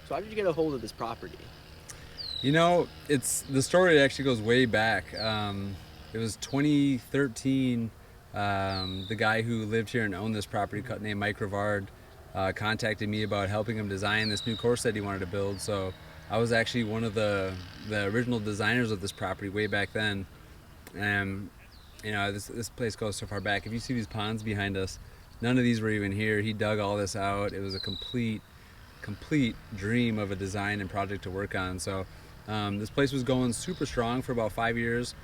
So how did you get a hold of this property? It's the story actually goes way back. It was 2013. The guy who lived here and owned this property, named Mike Rivard, contacted me about helping him design this new course that he wanted to build. So I was actually one of the original designers of this property way back then. And this place goes so far back. If you see these ponds behind us, none of these were even here. He dug all this out. It was a complete dream of a design and project to work on. So this place was going super strong for about 5 years,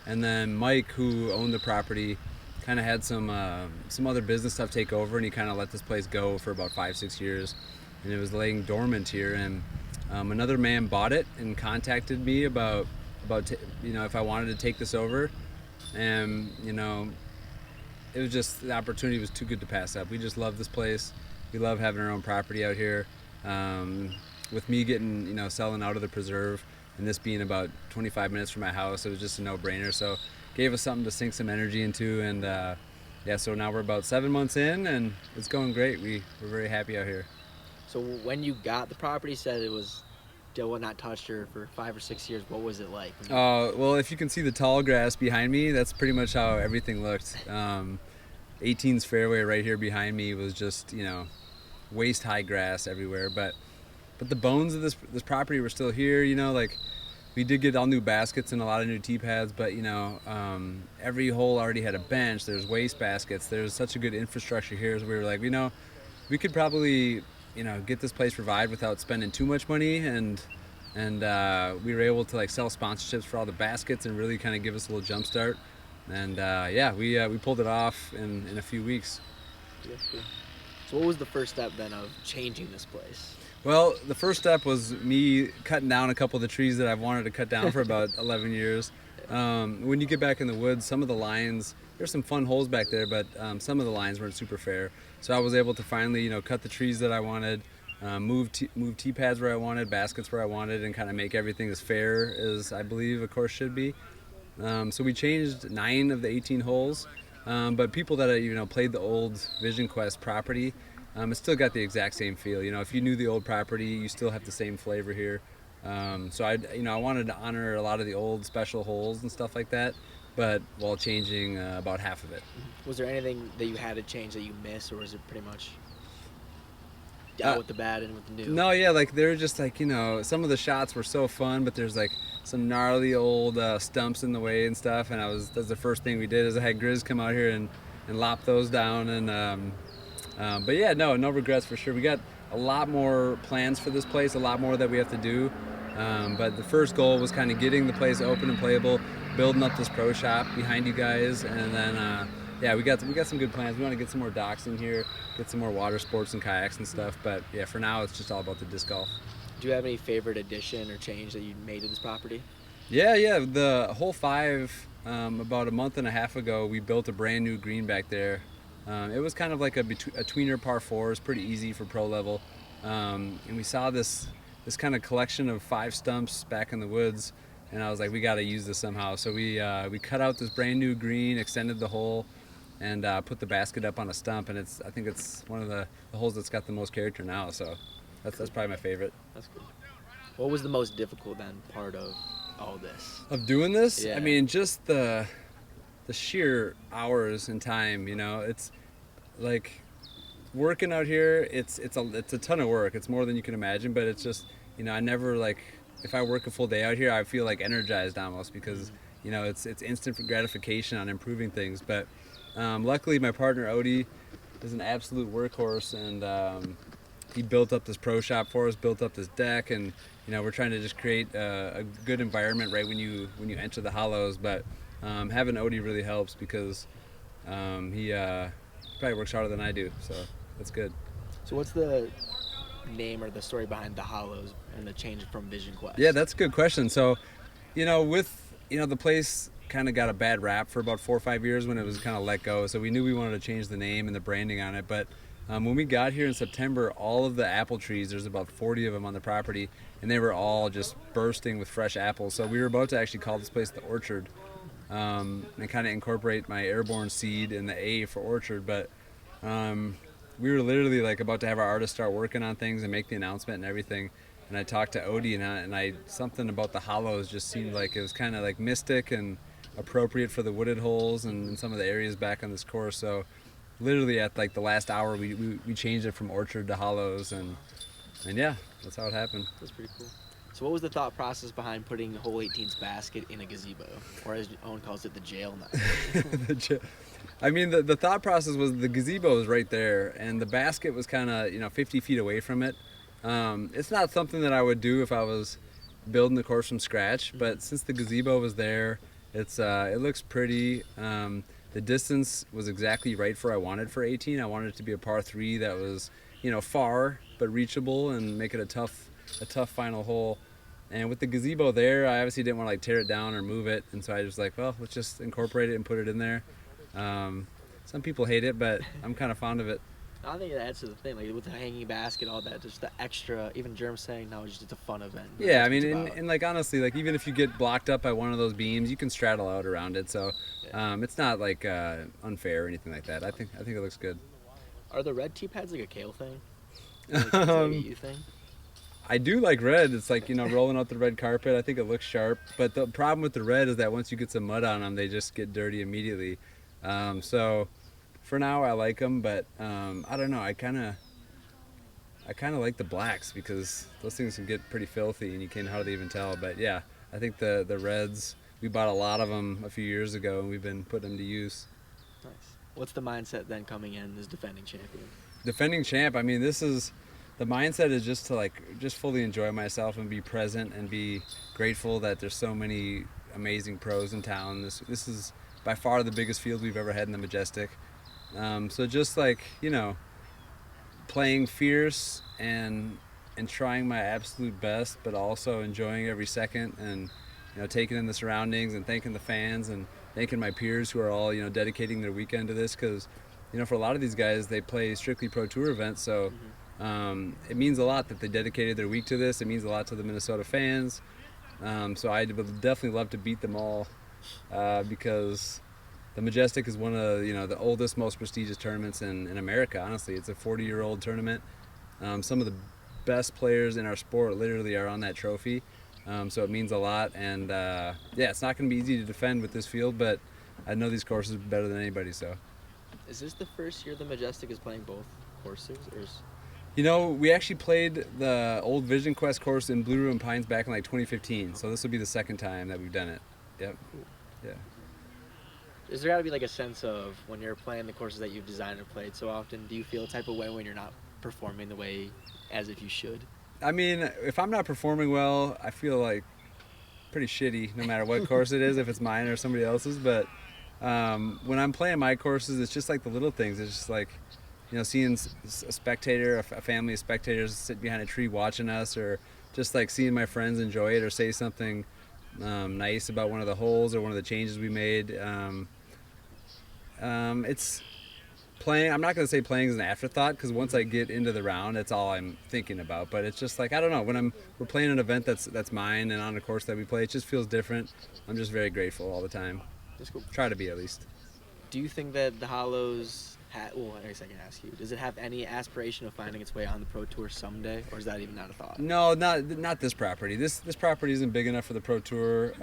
and then Mike, who owned the property, kind of had some other business stuff take over, and he kind of let this place go for about 5-6 years, and it was laying dormant here. And another man bought it and contacted me about if I wanted to take this over, and it was just, the opportunity was too good to pass up. We just love this place. We love having our own property out here. With me getting, selling out of the preserve, and this being about 25 minutes from my house, it was just a no-brainer. So gave us something to sink some energy into, and so now we're about 7 months in, and it's going great. We're very happy out here. So when you got the property, you said it was still not touched her for 5 or 6 years. What was it like? Well, if you can see the tall grass behind me, that's pretty much how everything looked. 18's fairway right here behind me was just, waist high grass everywhere, but the bones of this property were still here. Like, we did get all new baskets and a lot of new tee pads, but every hole already had a bench. There's waste baskets. There's such a good infrastructure here, so we were like, we could probably get this place revived without spending too much money, and we were able to like sell sponsorships for all the baskets and really kind of give us a little jump start. And we pulled it off in a few weeks. Yeah, cool. So what was the first step then of changing this place? Well, the first step was me cutting down a couple of the trees that I've wanted to cut down for about 11 years. When you get back in the woods, some of the lines, there's some fun holes back there, but some of the lines weren't super fair. So I was able to finally, cut the trees that I wanted, move tee pads where I wanted, baskets where I wanted, and kind of make everything as fair as I believe a course should be. So we changed 9 of the 18 holes, but people that played the old Vision Quest property, it still got the exact same feel. If you knew the old property, you still have the same flavor here. So I wanted to honor a lot of the old special holes and stuff like that, but while changing about half of it. Was there anything that you had to change that you missed, or was it pretty much out with the bad and with the new? No, yeah, like they're just like, some of the shots were so fun, but there's like some gnarly old stumps in the way and stuff, and that's the first thing we did is I had Grizz come out here and lop those down, and but yeah, no regrets for sure. We got a lot more plans for this place, a lot more that we have to do, but the first goal was kind of getting the place open and playable, building up this pro shop behind you guys, and then we got some good plans. We want to get some more docks in here, get some more water sports and kayaks and stuff, but yeah, for now it's just all about the disc golf. Do you have any favorite addition or change that you made to this property? Yeah, the hole 5, about a month and a half ago, we built a brand new green back there. It was kind of like a tweener par 4. It's pretty easy for pro level, and we saw this kind of collection of 5 stumps back in the woods, and I was like, we got to use this somehow. So we cut out this brand new green, extended the hole, and put the basket up on a stump, and I think it's one of the holes that's got the most character now. So that's probably my favorite. That's good. What was the most difficult then part of all this? Of doing this? Yeah. I mean, just the sheer hours and time. It's like working out here. It's a ton of work. It's more than you can imagine. But it's just I never like, if I work a full day out here, I feel like energized almost because it's instant gratification on improving things. But luckily, my partner Odie is an absolute workhorse, and he built up this pro shop for us, built up this deck, and we're trying to just create a good environment right when you enter the hollows. But having Odie really helps because he probably works harder than I do, so that's good. So what's the name or the story behind the hollows and the change from Vision Quest? Yeah, that's a good question. So with the place kind of got a bad rap for about 4 or 5 years when it was kind of let go, so we knew we wanted to change the name and the branding on it. But when we got here in September, all of the apple trees, there's about 40 of them on the property, and they were all just bursting with fresh apples. So we were about to actually call this place the Orchard, and kind of incorporate my airborne seed in the A for Orchard. But we were literally like about to have our artists start working on things and make the announcement and everything. And I talked to Odie, and I something about the hollows just seemed like it was kind of like mystic and appropriate for the wooded holes and some of the areas back on this course. So literally at like the last hour, we changed it from orchard to hollows, and yeah, that's how it happened. That's pretty cool. So what was the thought process behind putting hole 18's basket in a gazebo, or as Owen calls it, the jail now? I mean, the thought process was the gazebo was right there, and the basket was kind of 50 feet away from it. It's not something that I would do if I was building the course from scratch, but since the gazebo was there, it looks pretty. The distance was exactly right for what I wanted for 18. I wanted it to be a par 3 that was far but reachable and make it a tough final hole. And with the gazebo there, I obviously didn't want to like tear it down or move it, and so I was like, well, let's just incorporate it and put it in there. Some people hate it, but I'm kind of fond of it. I think that adds to the thing, like with the hanging basket, all that, just the extra. Even Germ saying, "No, it's just a fun event." Yeah, I mean, and like honestly, like even if you get blocked up by one of those beams, you can straddle out around it. So it's not like unfair or anything like that. I think it looks good. Are the red tee pads like a kale thing? Like, is that like a you thing? I do like red. It's like rolling out the red carpet. I think it looks sharp. But the problem with the red is that once you get some mud on them, they just get dirty immediately. So for now, I like them, but I don't know. I kind of like the blacks because those things can get pretty filthy and you can't hardly even tell. But yeah, I think the reds, we bought a lot of them a few years ago and we've been putting them to use. Nice. What's the mindset then coming in as defending champion? Defending champ, I mean, the mindset is just to just fully enjoy myself and be present and be grateful that there's so many amazing pros in town. This is by far the biggest field we've ever had in the Majestic. So just playing fierce and trying my absolute best, but also enjoying every second and taking in the surroundings and thanking the fans and thanking my peers who are all dedicating their weekend to this because for a lot of these guys they play strictly pro tour events, so it means a lot that they dedicated their week to this. It means a lot to the Minnesota fans. So I would definitely love to beat them all because the Majestic is one of the oldest, most prestigious tournaments in America. Honestly, it's a 40-year-old tournament. Some of the best players in our sport literally are on that trophy. So it means a lot. And yeah, it's not going to be easy to defend with this field, but I know these courses better than anybody. So. Is this the first year the Majestic is playing both courses, or is... We actually played the old Vision Quest course in Blue Ribbon Pines back in like 2015. So this will be the second time that we've done it. Yep. Cool. Yeah. Is there got to be like a sense of when you're playing the courses that you've designed and played so often, do you feel a type of way when you're not performing the way as if you should? I mean, if I'm not performing well, I feel like pretty shitty no matter what course it is, if it's mine or somebody else's. But when I'm playing my courses, it's just like the little things. It's just like, seeing a spectator, a family of spectators sit behind a tree watching us, or just like seeing my friends enjoy it or say something nice about one of the holes or one of the changes we made. It's playing. I'm not going to say playing is an afterthought because once I get into the round, that's all I'm thinking about. But it's just like, I don't know, when we're playing an event that's mine and on a course that we play, it just feels different. I'm just very grateful all the time. That's cool. Try to be, at least. Do you think that the Hollows well, I guess I can ask you, does it have any aspiration of finding its way on the Pro Tour someday, or is that even not a thought? No, not this property. This property isn't big enough for the Pro Tour.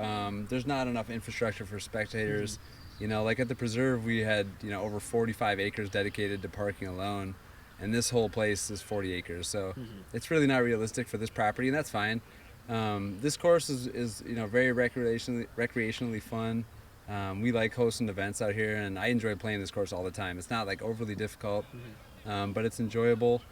There's not enough infrastructure for spectators. Like at the Preserve, we had over 45 acres dedicated to parking alone, and this whole place is 40 acres. So it's really not realistic for this property, and that's fine. This course is very recreationally fun. We like hosting events out here, and I enjoy playing this course all the time. It's not like overly difficult, but it's enjoyable.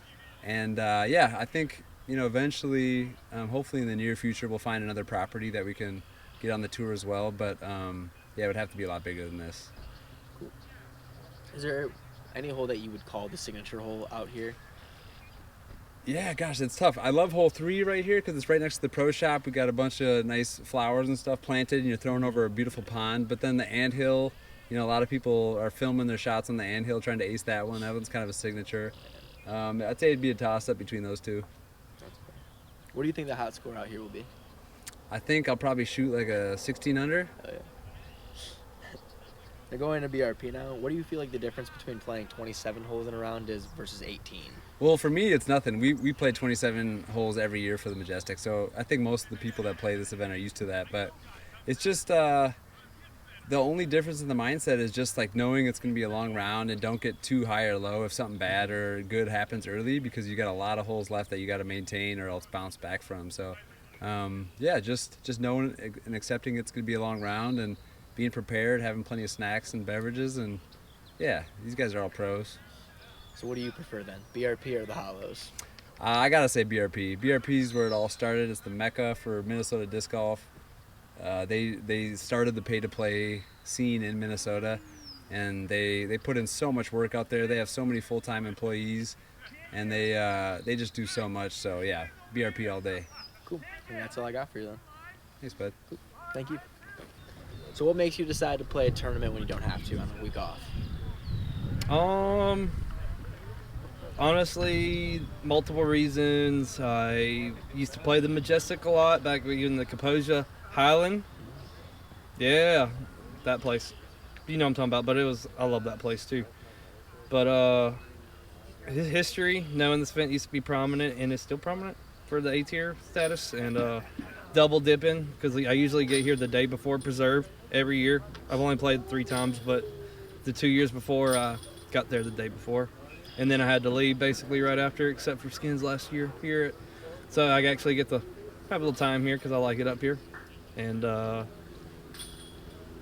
And yeah, I think eventually, hopefully in the near future, we'll find another property that we can get on the tour as well. But yeah, it would have to be a lot bigger than this. Cool. Is there any hole that you would call the signature hole out here? Yeah, gosh, it's tough. I love hole 3 right here because it's right next to the pro shop. We got a bunch of nice flowers and stuff planted, and you're throwing over a beautiful pond. But then the anthill, a lot of people are filming their shots on the anthill, trying to ace that one. That one's kind of a signature. I'd say it'd be a toss-up between those two. What do you think the hot score out here will be? I think I'll probably shoot like a 16 under. Oh, yeah. They're going to BRP now. What do you feel like the difference between playing 27 holes in a round is versus 18? Well, for me, it's nothing. We play 27 holes every year for the Majestic, so I think most of the people that play this event are used to that. But it's just the only difference in the mindset is just like knowing it's going to be a long round, and don't get too high or low if something bad or good happens early, because you got a lot of holes left that you got to maintain or else bounce back from. So yeah, just knowing and accepting it's going to be a long round, and being prepared, having plenty of snacks and beverages, and yeah, these guys are all pros. So what do you prefer then, BRP or the Hollows? I gotta say BRP. BRP is where it all started. It's the mecca for Minnesota disc golf. They started the pay-to-play scene in Minnesota, and they put in so much work out there. They have so many full-time employees, and they just do so much. So yeah, BRP all day. Cool. And that's all I got for you then. Thanks, bud. Cool. Thank you. So what makes you decide to play a tournament when you don't have to on a week off? Honestly, multiple reasons. I used to play the Majestic a lot back in the Kaposia Highland. Yeah, that place. You know what I'm talking about, but I love that place too. But history, knowing this event used to be prominent and is still prominent for the A-tier status, and double dipping, because I usually get here the day before Preserve every year. I've only played 3 times, but the 2 years before, I got there the day before. And then I had to leave basically right after, except for skins last year here. So I actually get to have a little time here because I like it up here. And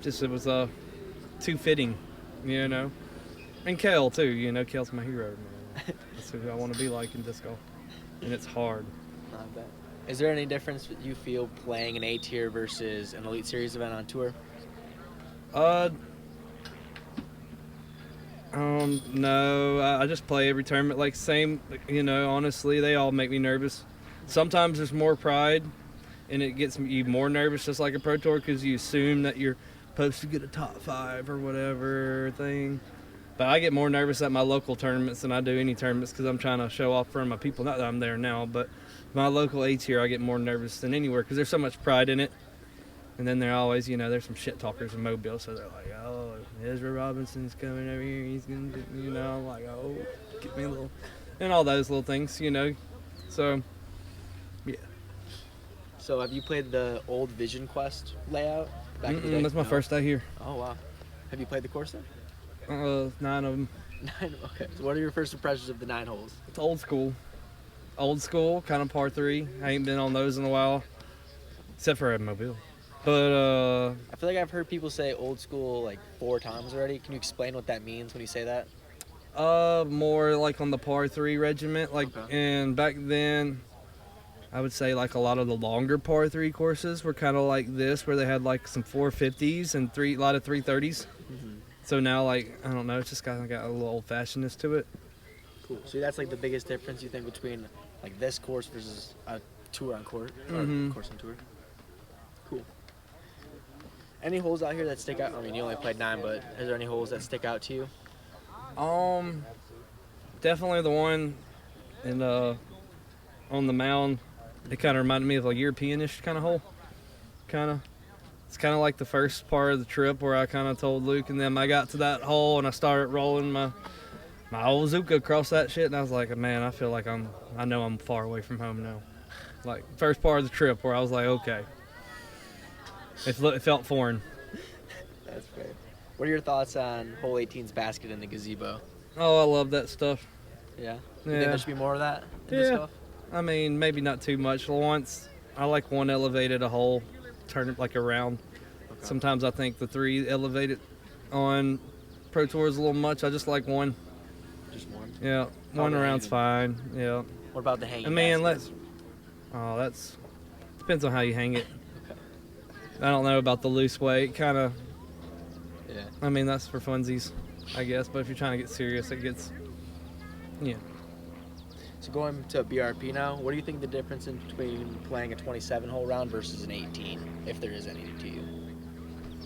just it was too fitting, you know. And Kel too, you know, Kel's my hero, man. That's who I want to be like in disc golf. And it's hard. I bet. Is there any difference you feel playing an A-tier versus an Elite Series event on tour? No, I just play every tournament like same, you know, honestly, they all make me nervous. Sometimes there's more pride, and it gets you more nervous, just like a Pro Tour, because you assume that you're supposed to get a top 5 or whatever thing. But I get more nervous at my local tournaments than I do any tournaments, because I'm trying to show off for my people. Not that I'm there now, but my local A-tier, I get more nervous than anywhere, because there's so much pride in it. And then they're always, you know, there's some shit talkers in Mobile, so they're like, oh, Ezra Robinson's coming over here, he's going to, you know, I'm like, oh, get me a little, and all those little things, you know. So, yeah. So have you played the old Vision Quest layout back in the day? That's my first day here. Oh, wow. Have you played the course then? 9 of them. 9, okay. So what are your first impressions of the 9 holes? It's old school. Old school, kind of par 3. I ain't been on those in a while, except for at Mobile. But I feel like I've heard people say old school like 4 times already. Can you explain what that means when you say that? more like on the par 3 regiment, like, Okay. and back then I would say like a lot of the longer par 3 courses were kind of like this, where they had like some 450s and a lot of 330s. Mm-hmm. So now, like, I don't know, it's just kind of got a little old-fashionedness to it. Cool. So that's like the biggest difference you think between like this course versus a tour on court or Mhm. course on tour. Cool. Any holes out here that stick out? I mean, you only played 9, but is there any holes that stick out to you? Definitely the one in on the mound. It kind of reminded me of a Europeanish kind of hole. It's kind of like the first part of the trip where I kind of told Luke and them I got to that hole and I started rolling my old Zuka across that shit, and I was like, man, I feel like I know I'm far away from home now. Like first part of the trip where I was like, okay, it felt foreign. That's fair. What are your thoughts on hole 18's basket in the gazebo? Oh, I love that stuff. Yeah. You think Yeah. there should be more of that in this Yeah. golf? I mean, maybe not too much. Once I like one elevated a hole, turn it like around. Okay. Sometimes I think the 3 elevated on Pro Tour is a little much. I just like one. Just one. Yeah, one the around's hanging. fine. Yeah. What about the hanging? I mean, basket? that's depends on how you hang it. I don't know about the loose weight. Kind of. Yeah. I mean, that's for funsies, I guess. But if you're trying to get serious, it gets. Yeah. So going to BRP now, what do you think the difference in between playing a 27-hole round versus an 18, if there is any to you?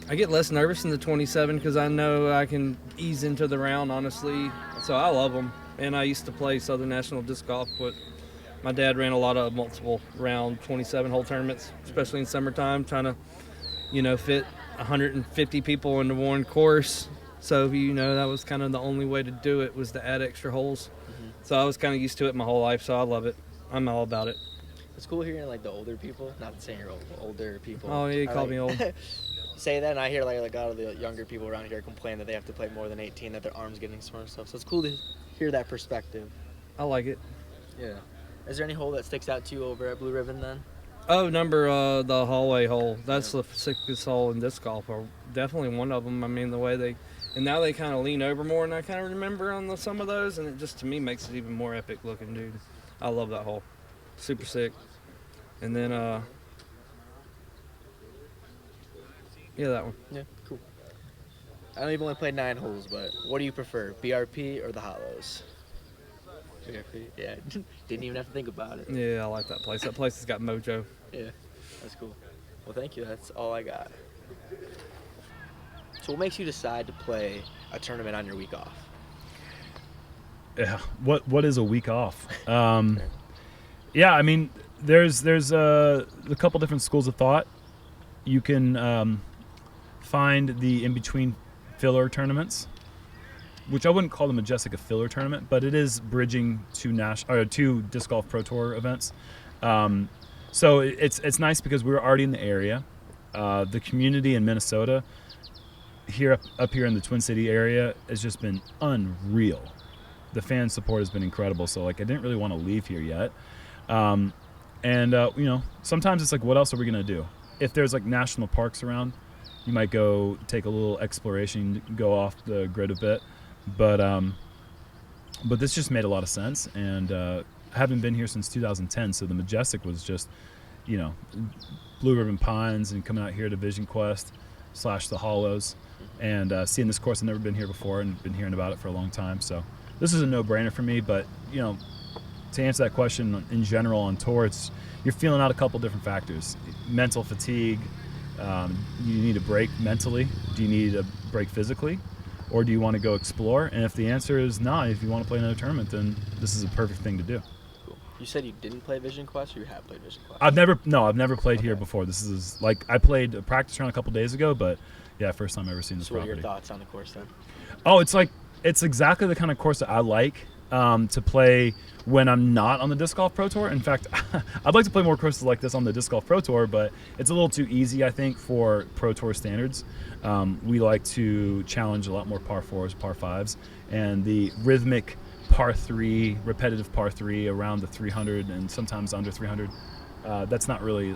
I get less nervous in the 27 because I know I can ease into the round, honestly. So I love them. And I used to play Southern National Disc Golf, but my dad ran a lot of multiple round 27-hole tournaments, especially in summertime, trying to, fit 150 people into one course. So, that was kind of the only way to do it, was to add extra holes. Mm-hmm. So I was kind of used to it my whole life, so I love it. I'm all about it. It's cool hearing like the older people, not saying you're old, older people. Oh, yeah, you called me old. Say that, and I hear like a lot of the younger people around here complain that they have to play more than 18, that their arms getting sore and stuff. So it's cool to hear that perspective. I like it. Yeah. Is there any hole that sticks out to you over at Blue Ribbon then? Oh, the hallway hole. That's the sickest hole in disc golf. Or definitely one of them. I mean, the way and now they kind of lean over more, and I kind of remember on some of those, and it just, to me, makes it even more epic looking, dude. I love that hole. Super sick. And then, yeah, that one. Yeah, cool. I know you've only played 9 holes, but what do you prefer, BRP or the Hollows? BRP? Yeah, didn't even have to think about it. Yeah, I like that place. That place has got mojo. Yeah, that's cool. Well, thank you. That's all I got. So what makes you decide to play a tournament on your week off? Yeah. What is a week off? Yeah, I mean, there's a couple different schools of thought. You can find the in-between filler tournaments, which I wouldn't call the Majestic a filler tournament, but it is bridging two Disc Golf Pro Tour events. So it's nice because we're already in the area. The community in Minnesota, up here in the Twin City area, has just been unreal. The fan support has been incredible. So like, I didn't really want to leave here yet. Sometimes it's like, what else are we gonna do? If there's like national parks around, you might go take a little exploration, go off the grid a bit. But this just made a lot of sense, and I haven't been here since 2010. So the Majestic was just, Blue Ribbon Pines, and coming out here to Vision Quest / the Hollows, and seeing this course. I've never been here before, and been hearing about it for a long time. So this is a no-brainer for me. But to answer that question in general on tour, you're feeling out a couple different factors. Mental fatigue. You need a break mentally. Do you need a break physically? Or do you want to go explore? And if the answer is no, if you want to play another tournament, then this is a perfect thing to do. Cool. You said you didn't play Vision Quest, or you have played Vision Quest? I've never played here before. This is like, I played a practice round a couple days ago, but yeah, first time I've ever seen this property. What are your thoughts on the course then? Oh, it's exactly the kind of course that I like to play when I'm not on the Disc Golf Pro Tour. In fact, I'd like to play more courses like this on the Disc Golf Pro Tour, but it's a little too easy, I think, for Pro Tour standards. We like to challenge a lot more par 4s, par 5s, and the rhythmic par 3, repetitive par 3 around the 300 and sometimes under 300. That's not really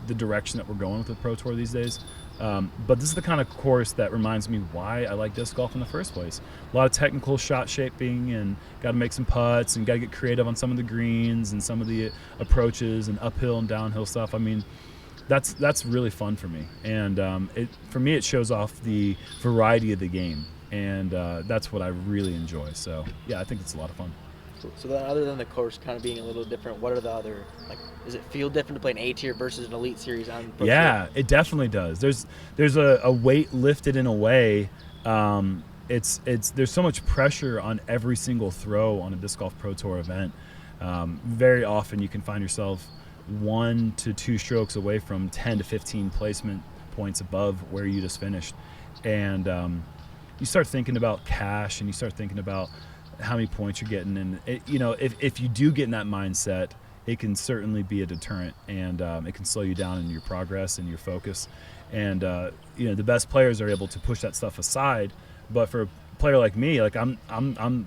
the direction that we're going with the Pro Tour these days. But this is the kind of course that reminds me why I like disc golf in the first place. A lot of technical shot shaping, and got to make some putts, and got to get creative on some of the greens and some of the approaches and uphill and downhill stuff. I mean, that's really fun for me, and for me it shows off the variety of the game, and that's what I really enjoy. So yeah, I think it's a lot of fun. So then, other than the course kind of being a little different, what are the other, like, does it feel different to play an A tier versus an Elite Series on Pro Yeah, Tour? it definitely does. There's a weight lifted in a way. There's so much pressure on every single throw on a Disc Golf Pro Tour event. Very often you can find yourself 1 to 2 strokes away from 10 to 15 placement points above where you just finished. And you start thinking about cash, and you start thinking about how many points you're getting, and if you do get in that mindset, it can certainly be a deterrent, and it can slow you down in your progress and your focus. And the best players are able to push that stuff aside. But for a player like me, like I'm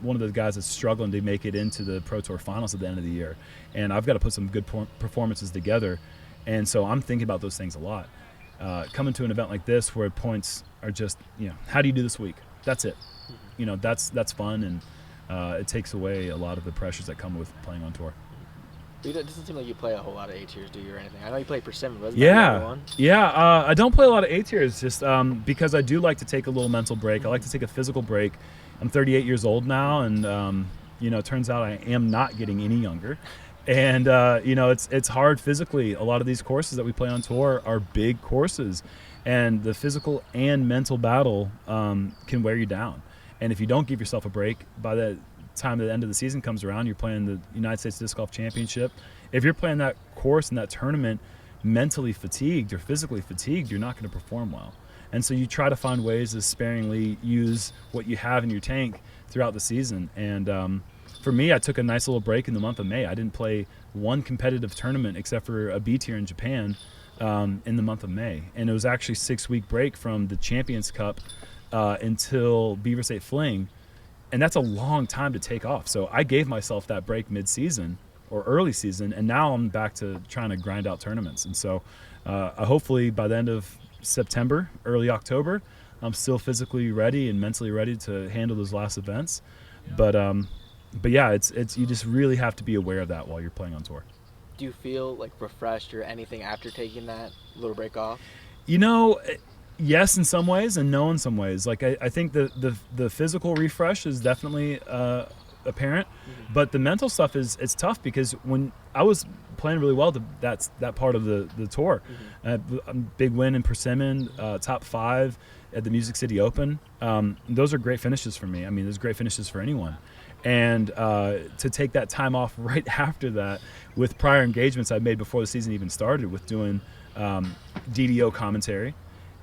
one of the guys that's struggling to make it into the Pro Tour finals at the end of the year, and I've got to put some good performances together. And so I'm thinking about those things a lot. Coming to an event like this where points are just, how do you do this week? That's it. That's fun, and it takes away a lot of the pressures that come with playing on tour. It doesn't seem like you play a whole lot of A tiers, do you, or anything? I know you play Persimmon, but isn't that the other one? Yeah. I don't play a lot of A tiers, just because I do like to take a little mental break. I like to take a physical break. I'm 38 years old now, and it turns out I am not getting any younger. And it's hard physically. A lot of these courses that we play on tour are big courses, and the physical and mental battle can wear you down. And if you don't give yourself a break, by the time the end of the season comes around, you're playing the United States Disc Golf Championship. If you're playing that course in that tournament, mentally fatigued or physically fatigued, you're not going to perform well. And so you try to find ways to sparingly use what you have in your tank throughout the season. And for me, I took a nice little break in the month of May. I didn't play one competitive tournament except for a B tier in Japan in the month of May. And it was actually a 6-week break from the Champions Cup until Beaver State Fling. And that's a long time to take off. So I gave myself that break mid-season or early season, and now I'm back to trying to grind out tournaments. And so hopefully by the end of September, early October, I'm still physically ready and mentally ready to handle those last events. But yeah, it's you just really have to be aware of that while you're playing on tour. Do you feel like refreshed or anything after taking that little break off? You know, yes in some ways and no in some ways. Like I think the physical refresh is definitely apparent, but the mental stuff it's tough because when I was playing really well that part of the tour, a big win in Persimmon, top 5 at the Music City Open. Those are great finishes for me. I mean, those are great finishes for anyone. And to take that time off right after that with prior engagements I made before the season even started with doing DDO commentary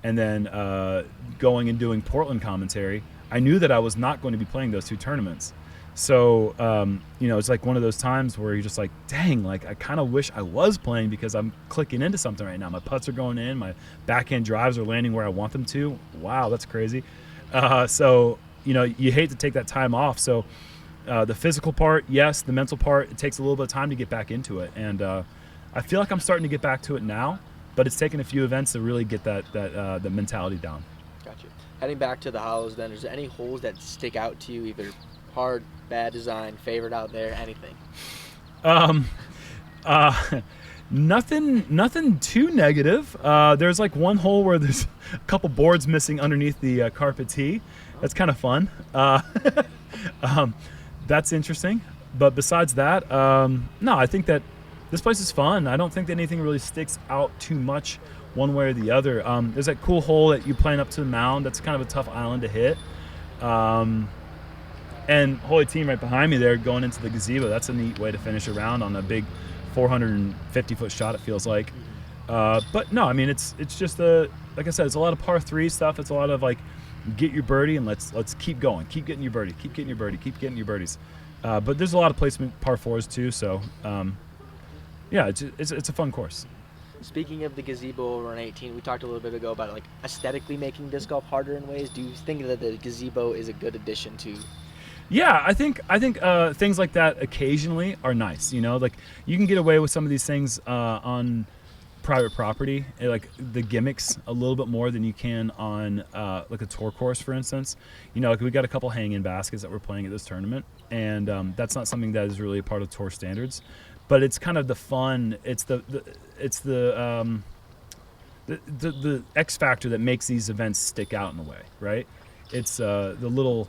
and then going and doing Portland commentary, I knew that I was not going to be playing those 2 tournaments. So, it's like one of those times where you're just like, dang, like I kind of wish I was playing because I'm clicking into something right now. My putts are going in, my backhand drives are landing where I want them to. Wow, that's crazy. So, you hate to take that time off. So the physical part, yes, the mental part, it takes a little bit of time to get back into it. And I feel like I'm starting to get back to it now, but it's taken a few events to really get the mentality down. Gotcha. Heading back to the hollows then, is there any holes that stick out to you, either hard, bad design, favorite out there, anything? Nothing too negative. There's like one hole where there's a couple boards missing underneath the carpet tee. That's kind of fun. That's interesting. But besides that, no, I think that this place is fun. I don't think that anything really sticks out too much one way or the other. There's that cool hole that you're playing up to the mound. That's kind of a tough island to hit. And Holy Team right behind me there going into the gazebo. That's a neat way to finish a round on a big 450-foot shot, it feels like. But no, I mean, it's just like I said, it's a lot of par 3 stuff. It's a lot of like, get your birdie and let's keep going. Keep getting your birdie. Keep getting your birdie. Keep getting your birdies. But there's a lot of placement par 4s too. So, yeah, it's a fun course. Speaking of the gazebo over on 18, we talked a little bit ago about like aesthetically making disc golf harder in ways. Do you think that the gazebo is a good addition to? Yeah, I think things like that occasionally are nice. Like you can get away with some of these things on private property, like the gimmicks a little bit more than you can on like a tour course, for instance. Like we got a couple hang-in baskets that we're playing at this tournament, and that's not something that is really a part of tour standards, but it's kind of the fun. It's the X factor that makes these events stick out in a way, right? It's the little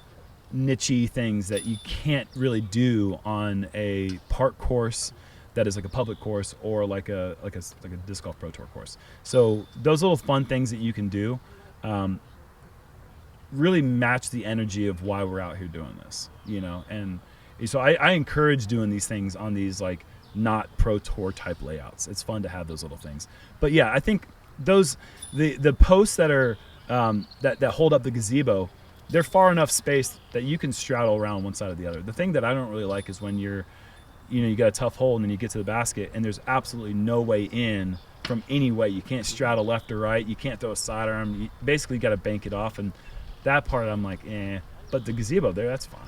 niche-y things that you can't really do on a park course that is like a public course or like a disc golf pro tour course. So those little fun things that you can do really match the energy of why we're out here doing this, and so I encourage doing these things on these like not pro tour type layouts. It's fun to have those little things. But yeah, I think the posts that are that hold up the gazebo, they're far enough spaced that you can straddle around one side or the other. The thing that I don't really like is when you got a tough hole and then you get to the basket and there's absolutely no way in from any way. You can't straddle left or right. You can't throw a sidearm. You basically got to bank it off. And that part I'm like, eh. But the gazebo there, that's fine.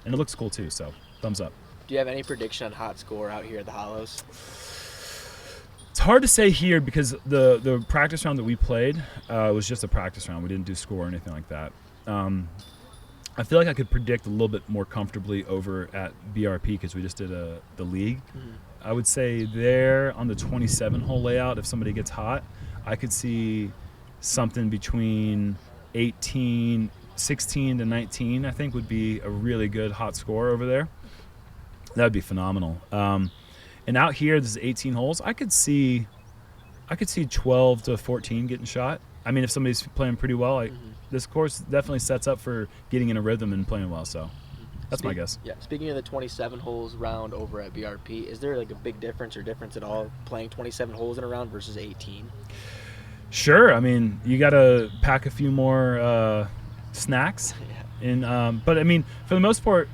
And it looks cool too, so thumbs up. Do you have any prediction on hot score out here at the hollows? It's hard to say here because the practice round that we played was just a practice round. We didn't do score or anything like that. I feel like I could predict a little bit more comfortably over at BRP because we just did the league. I would say there on the 27-hole layout, if somebody gets hot, I could see something between 16 to 19, I think would be a really good hot score over there. That would be phenomenal. And out here, this is 18 holes. I could see 12 to 14 getting shot. I mean, if somebody's playing pretty well, this course definitely sets up for getting in a rhythm and playing well. So, That's my guess. Yeah. Speaking of the 27 holes round over at BRP, is there like a big difference at all playing 27 holes in a round versus 18? Sure. I mean, you got to pack a few more snacks. But I mean, for the most part,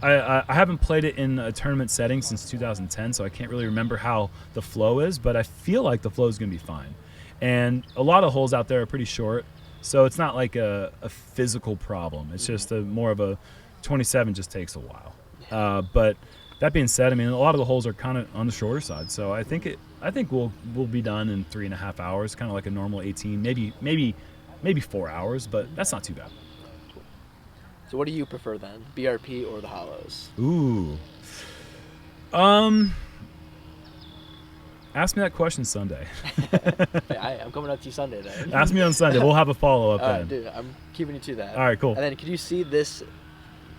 I haven't played it in a tournament setting since 2010, so I can't really remember how the flow is, but I feel like the flow is going to be fine. And a lot of holes out there are pretty short, so it's not like a physical problem. It's just more of a 27 just takes a while. But that being said, I mean, a lot of the holes are kind of on the shorter side, so I think we'll be done in 3.5 hours, kind of like a normal 18, maybe 4 hours, but that's not too bad. So what do you prefer then, BRP or the Hollows? Ooh. Ask me that question Sunday. I'm coming up to you Sunday then. Ask me on Sunday. We'll have a follow-up All then. right, dude, I'm keeping you to that. All right, cool. And then could you see this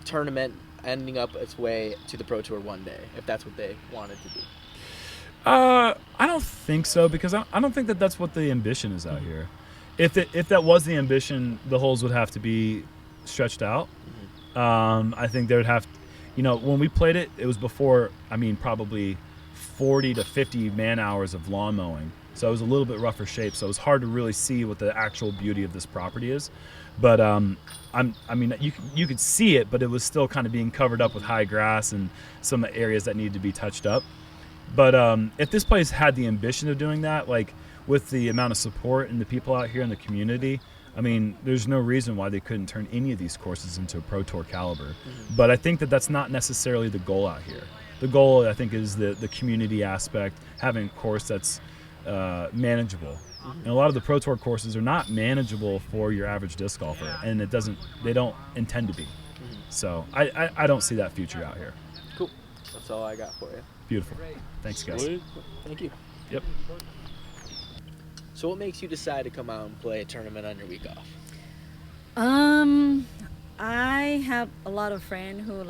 tournament ending up its way to the Pro Tour one day, if that's what they wanted to do? I don't think so, because I don't think that that's what the ambition is out here. If that was the ambition, the holes would have to be stretched out. I think there would have, when we played it, it was before, probably 40 to 50 man hours of lawn mowing. So it was a little bit rougher shape. So it was hard to really see what the actual beauty of this property is. But you could see it, but it was still kind of being covered up with high grass and some areas that needed to be touched up. But if this place had the ambition of doing that, like with the amount of support and the people out here in the community, there's no reason why they couldn't turn any of these courses into a Pro Tour caliber. But I think that that's not necessarily the goal out here. The goal, I think, is the community aspect, having a course that's manageable. And a lot of the Pro Tour courses are not manageable for your average disc golfer, and they don't intend to be. So I don't see that future out here. Cool. That's all I got for you. Beautiful. Thanks, guys. Thank you. Yep. So what makes you decide to come out and play a tournament on your week off? I have a lot of friends who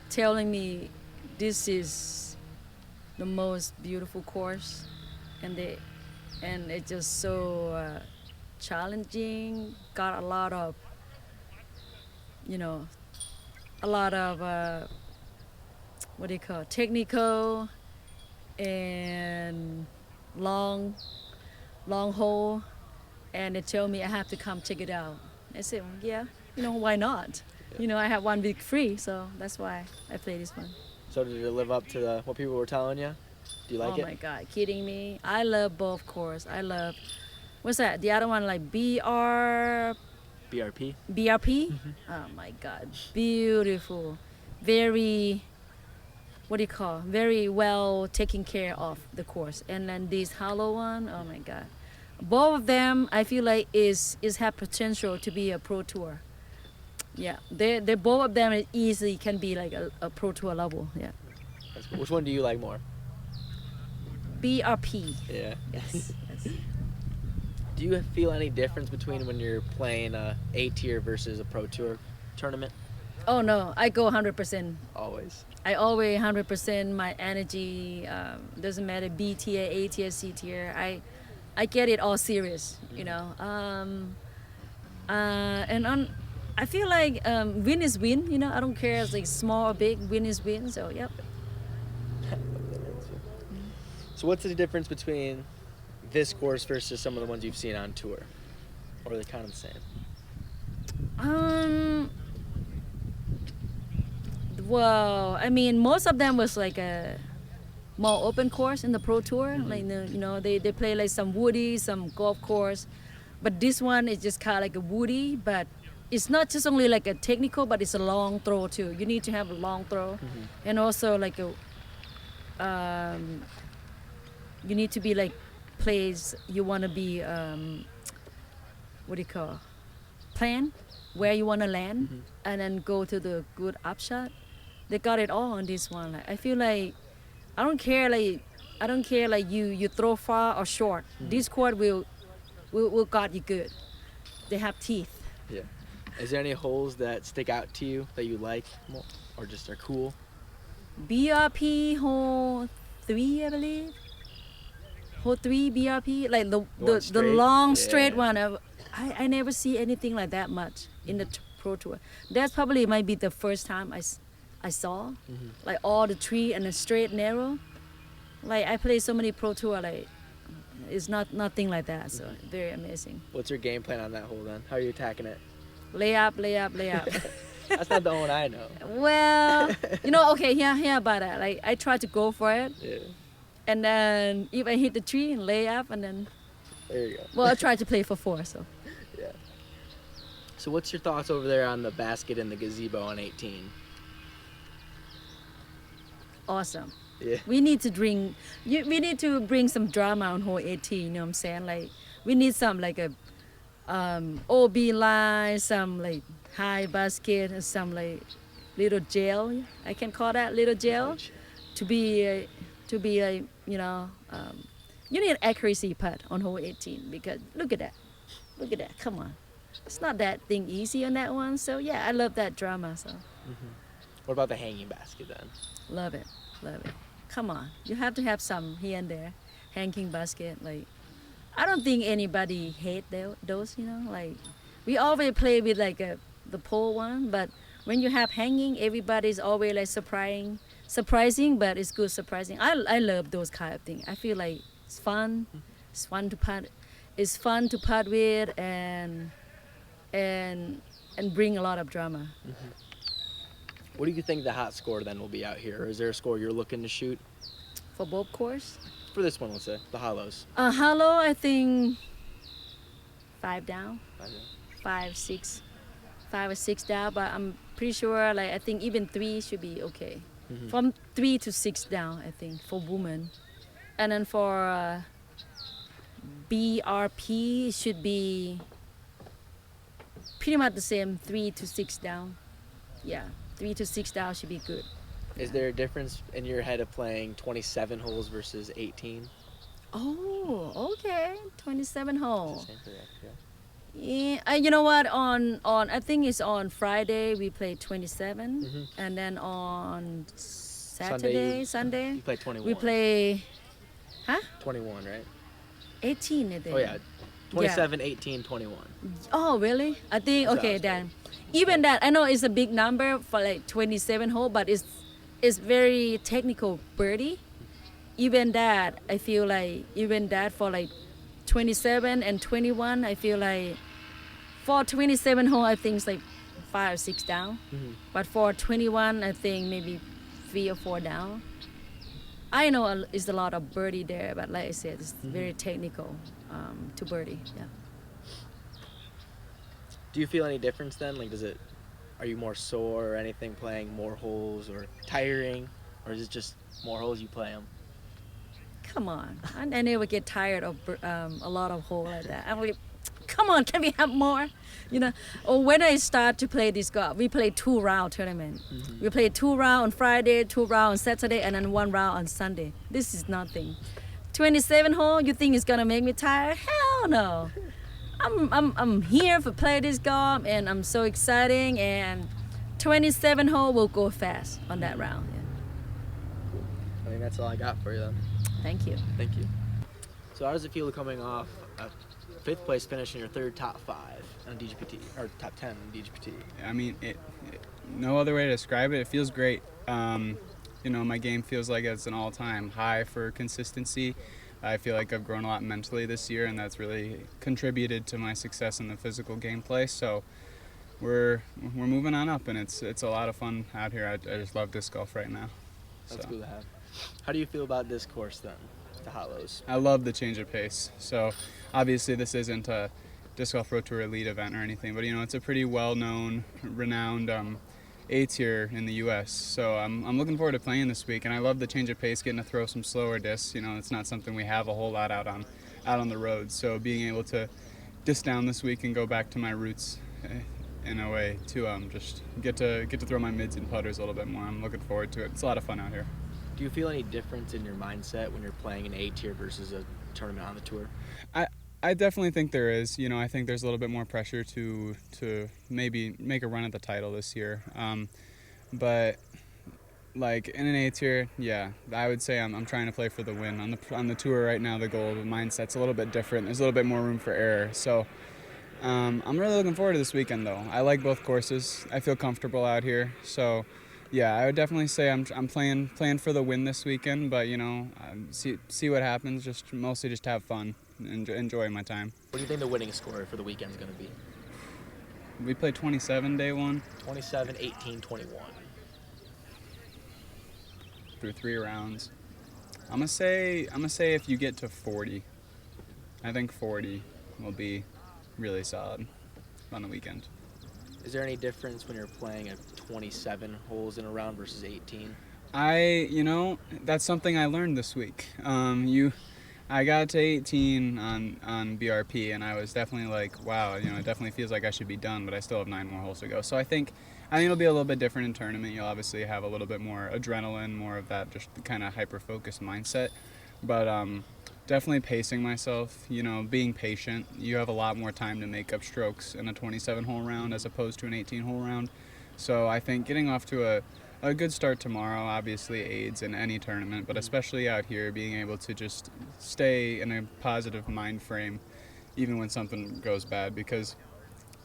telling me this is the most beautiful course, and it's just so challenging. Got a lot of what do you call it? Technical and long hole, and they tell me I have to come check it out. I said, well, yeah, why not? I have 1 week free, so that's why I play this one. So did it live up to what people were telling you? Do you like it? Oh my God, kidding me? I love both course. I love, what's that? The other one, BRP? BRP? Oh my God, beautiful. Very, very well taken care of the course. And then this hollow one, oh my God. Both of them, I feel like is have potential to be a Pro Tour. Yeah, they both of them easily can be like a Pro Tour level. Yeah. That's cool. Which one do you like more? BRP. Yeah. Yes. Do you feel any difference between when you're playing a tier versus a Pro Tour tournament? Oh no, I go 100%. Always. I always 100% my energy. Doesn't matter B tier, A tier, C tier. I get it all serious, I feel like win is win, I don't care if it's small or big, win is win, so yep. So what's the difference between this course versus some of the ones you've seen on tour? Or are they kind of the same? Well, most of them was like a more open course in the Pro Tour. They play like some woody, some golf course. But this one is just kind of like a woody, but it's not just only like a technical, but it's a long throw too. You need to have a long throw. And also like you need to be like place you want to be, plan where you want to land, and then go to the good upshot. They got it all on this one. I feel like I don't care you throw far or short. This court will guard you good. They have teeth. Yeah. Is there any holes that stick out to you that you like more, or just are cool? BRP hole 3, I believe. Hole 3 BRP, like the long straight one. I never see anything like that much in the Pro Tour. That's probably might be the first time I saw, like all the tree and the straight narrow. Like I play so many Pro Tour, like it's nothing like that. So very amazing. What's your game plan on that hole then? How are you attacking it? Lay up, lay up, lay up. That's not the one I know. Well, okay, here about that. Like I try to go for it, Yeah. and then if I hit the tree and lay up, and then There you go. well, I try to play for 4. So Yeah. So what's your thoughts over there on the basket and the gazebo on 18? awesome. Yeah. We need to we need to bring some drama on hole 18. You know what I'm saying? Like we need some like a OB line, some like high basket, and some like little gel. I can call that little gel to be a you need accuracy putt on hole 18 because look at that, come on, it's not that thing easy on that one. So yeah, I love that drama. So What about the hanging basket then? love it. Come on, you have to have some here and there, hanging basket. Like I don't think anybody hate those. Like we always play with like the pole one, but when you have hanging, everybody's always like surprising, but it's good surprising. I love those kind of things. I feel like it's fun. It's fun to putt with and bring a lot of drama. What do you think the hot score then will be out here? Or is there a score you're looking to shoot? For both course, For this one, let's say, the hollows. hollow, I think 5 down, I know. 5 or 6 down, but I'm pretty sure like I think even 3 should be okay. From 3 to 6 down, I think for women, and then for BRP it should be pretty much the same, 3 to 6 down. Yeah, 3 to 6 down should be good. Is there a difference in your head of playing 27 holes versus 18? Oh, okay, 27 hole. Same for that, yeah. Yeah, you know what? On I think it's on Friday we play 27, and then on Sunday You play 21. we play 21, right? 18 I think. Oh, yeah. 27, 18, 21. Oh, really? I think That's okay awesome. then. Even that, I know it's a big number for like 27 hole, but it's very technical birdie. Even that, I feel like for like 27 and 21, I feel like for 27 hole, I think it's like 5 or 6 down. But for 21, I think maybe 3 or 4 down. I know it's a lot of birdie there, but like I said, it's very technical to birdie. Yeah. Do you feel any difference then? Like, are you more sore or anything playing more holes or tiring? Or is it just more holes you play them? Come on, I never get tired of a lot of hole like that. I'm like, come on, can we have more? Or when I start to play this golf, we play 2-round tournament. We play 2 round on Friday, 2 round on Saturday, and then 1 round on Sunday. This is nothing. 27 hole, you think it's gonna make me tired? Hell no. I'm here for play this golf, and I'm so exciting. And 27 hole will go fast on that round. Yeah. I think that's all I got for you then. Thank you. Thank you. So how does it feel coming off a 5th place finish in your 3rd top 5 on DGPT, or top 10 on DGPT? I mean, no other way to describe it. It feels great. My game feels like it's an all-time high for consistency. I feel like I've grown a lot mentally this year, and that's really contributed to my success in the physical gameplay. So we're moving on up, and it's a lot of fun out here. I just love disc golf right now. That's cool to have. How do you feel about this course then, the hollows? I love the change of pace. So obviously this isn't a Disc Golf Pro Tour Elite event or anything, but it's a pretty well-known, renowned eights here in the U.S. So I'm looking forward to playing this week, and I love the change of pace, getting to throw some slower discs. It's not something we have a whole lot out on the road. So being able to disc down this week and go back to my roots in a way to just get to throw my mids and putters a little bit more. I'm looking forward to it. It's a lot of fun out here. Do you feel any difference in your mindset when you're playing an A tier versus a tournament on the tour? I definitely think there is. I think there's a little bit more pressure to maybe make a run at the title this year. But like in an A tier, yeah, I would say I'm trying to play for the win. On the tour right now, the goal, the mindset's a little bit different. There's a little bit more room for error. So I'm really looking forward to this weekend, though. I like both courses. I feel comfortable out here, so yeah, I would definitely say I'm playing for the win this weekend. But see what happens. Mostly just have fun, and enjoy my time. What do you think the winning score for the weekend is going to be? We played 27 day one 27, 18, 21. through 3 rounds. I'm gonna say if you get to 40, I think 40 will be really solid on the weekend. Is there any difference when you're playing at 27 holes in a round versus 18? That's something I learned this week. I got to 18 on BRP, and I was definitely like, wow, it definitely feels like I should be done, but I still have 9 more holes to go. So I think it'll be a little bit different in tournament. You'll obviously have a little bit more adrenaline, more of that just kind of hyper-focused mindset. But definitely pacing myself, being patient. You have a lot more time to make up strokes in a 27-hole round as opposed to an 18-hole round. So I think getting off to a good start tomorrow obviously aids in any tournament, but especially out here, being able to just stay in a positive mind frame even when something goes bad, because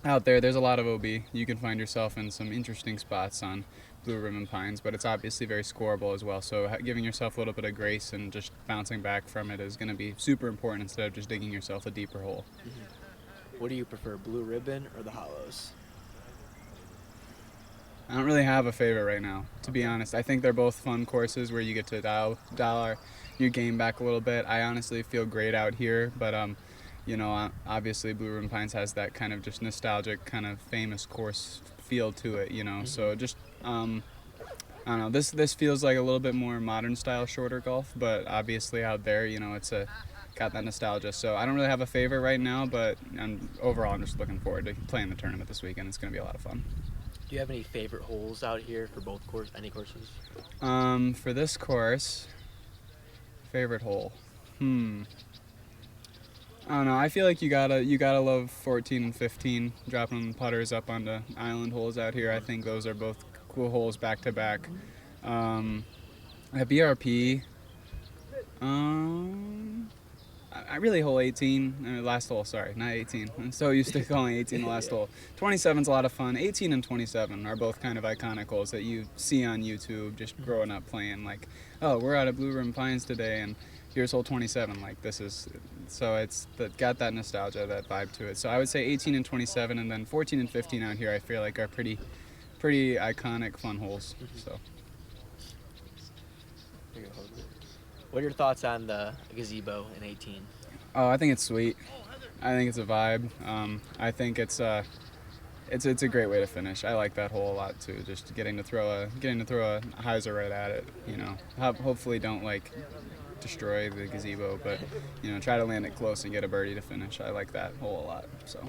out there's a lot of OB. You can find yourself in some interesting spots on Blue Ribbon Pines, but it's obviously very scoreable as well. So giving yourself a little bit of grace and just bouncing back from it is going to be super important instead of just digging yourself a deeper hole. Mm-hmm. What do you prefer, Blue Ribbon or the Hollows? I don't really have a favorite right now, to be honest. I think they're both fun courses where you get to dial your game back a little bit. I honestly feel great out here, but obviously Blue Ribbon Pines has that kind of just nostalgic, kind of famous course feel to it, Mm-hmm. So just I don't know. This feels like a little bit more modern style shorter golf, but obviously out there, it's got that nostalgia. So I don't really have a favorite right now, but overall I'm just looking forward to playing the tournament this weekend. It's going to be a lot of fun. Do you have any favorite holes out here for any courses? For this course, favorite hole. I don't know. I feel like you gotta love 14 and 15, dropping putters up onto island holes out here. I think those are both cool holes back to back. At BRP, I really hole 18, last hole, sorry, not 18. I'm so used to calling 18 the last hole. 27's a lot of fun. 18 and 27 are both kind of iconic holes that you see on YouTube just growing up playing. Like, oh, we're out of Blue Ribbon Pines today, and here's hole 27. Like, it's got that nostalgia, that vibe to it. So I would say 18 and 27, and then 14 and 15 out here I feel like are pretty iconic, fun holes. So. What are your thoughts on the gazebo in 18? Oh, I think it's sweet. I think it's a vibe. I think it's a great way to finish. I like that hole a lot too. Just getting to throw a hyzer right at it. Hopefully don't destroy the gazebo, but try to land it close and get a birdie to finish. I like that hole a lot. So.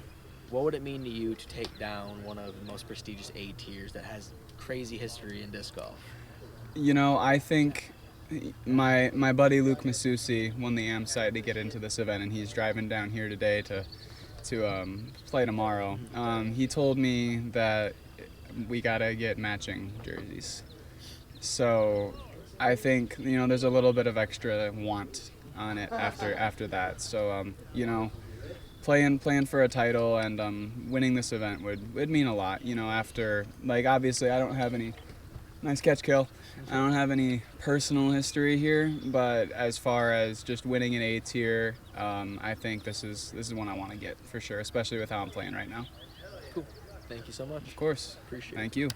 What would it mean to you to take down one of the most prestigious A tiers that has crazy history in disc golf? I think my buddy Luke Masusi won the AM site to get into this event, and he's driving down here today to play tomorrow. He told me that we gotta get matching jerseys. So I think there's a little bit of extra want on it after that. So playing for a title and winning this event would mean a lot. After obviously I don't have any nice catch, Kill. I don't have any personal history here, but as far as just winning an A tier, I think this is one I want to get for sure, especially with how I'm playing right now. Cool. Thank you so much. Of course. Appreciate it. Thank you.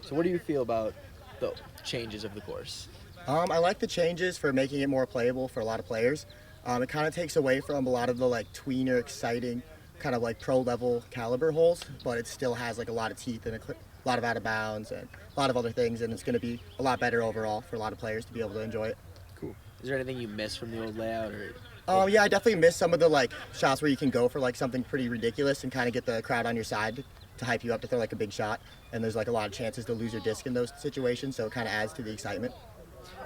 So what do you feel about the changes of the course? I like the changes for making it more playable for a lot of players. It kind of takes away from a lot of the tweener, exciting, kind of pro level caliber holes, but it still has a lot of teeth and a lot of out of bounds and a lot of other things, and it's going to be a lot better overall for a lot of players to be able to enjoy it. Cool. Is there anything you miss from the old layout, or? Yeah, I definitely miss some of the shots where you can go for something pretty ridiculous and kind of get the crowd on your side to hype you up to throw a big shot, and there's a lot of chances to lose your disc in those situations, so it kind of adds to the excitement.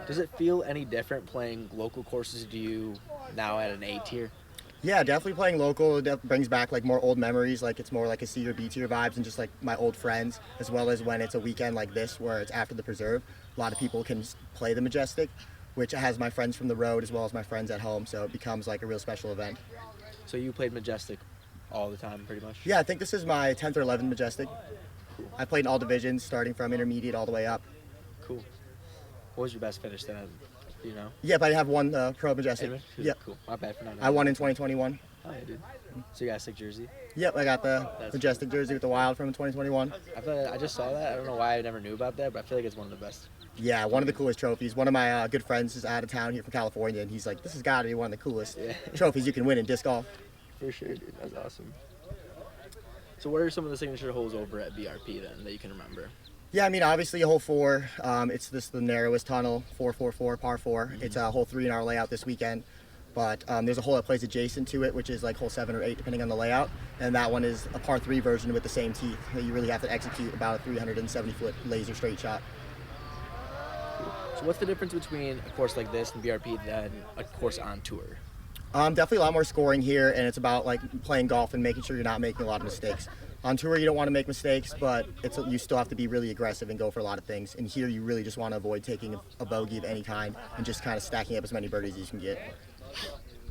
Does it feel any different playing local courses to you now at an A tier? Yeah, definitely playing local brings back more old memories. It's more a C or B tier vibes, and just my old friends, as well as when it's a weekend like this where it's after the preserve. A lot of people can play the Majestic, which has my friends from the road as well as my friends at home, so it becomes a real special event. So you played Majestic all the time, pretty much? Yeah, I think this is my 10th or 11th Majestic. I played in all divisions, starting from intermediate all the way up. Cool. What was your best finish then? Do you know? Yep, I have one Pro Majestic. Anyway? Yep. Cool. My bad for not knowing. I won in 2021. Oh, yeah, dude. So you got a sick jersey? Yep, I got the That's Majestic jersey with the Wild from 2021. I just saw that. I don't know why I never knew about that, but I feel like it's one of the best. Yeah, one of the coolest trophies. One of my good friends is out of town here from California, and he's like, this has got to be one of the coolest Yeah. trophies you can win in disc golf. For sure, dude. That's awesome. So what are some of the signature holes over at BRP then that you can remember? Yeah, I mean, obviously hole 4, it's the narrowest tunnel, 444 par 4. It's a hole 3 in our layout this weekend. But there's a hole that plays adjacent to it, which is like hole 7 or 8, depending on the layout. And that one is a par 3 version with the same teeth. You really have to execute about a 370-foot laser straight shot. So what's the difference between a course like this and BRP than a course on tour? Definitely a lot more scoring here, and it's about like playing golf and making sure you're not making a lot of mistakes. On tour, you don't want to make mistakes, but you still have to be really aggressive and go for a lot of things. And here, you really just want to avoid taking a bogey of any kind and just kind of stacking up as many birdies as you can get.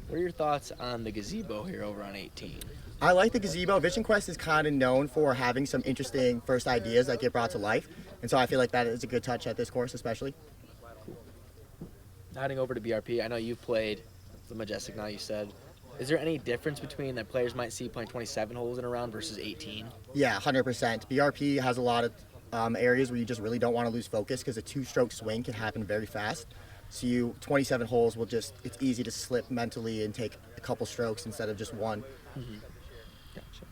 What are your thoughts on the gazebo here over on 18? I like the gazebo. Vision Quest is kind of known for having some interesting first ideas that get brought to life. And so I feel like that is a good touch at this course, especially. Heading over to BRP, I know you've played the Majestic now, you said. Is there any difference between that players might see playing 27 holes in a round versus 18? Yeah, 100%. BRP has a lot of areas where you just really don't want to lose focus because a 2-stroke swing can happen very fast. So 27 holes will it's easy to slip mentally and take a couple strokes instead of just one. Mm-hmm. Gotcha.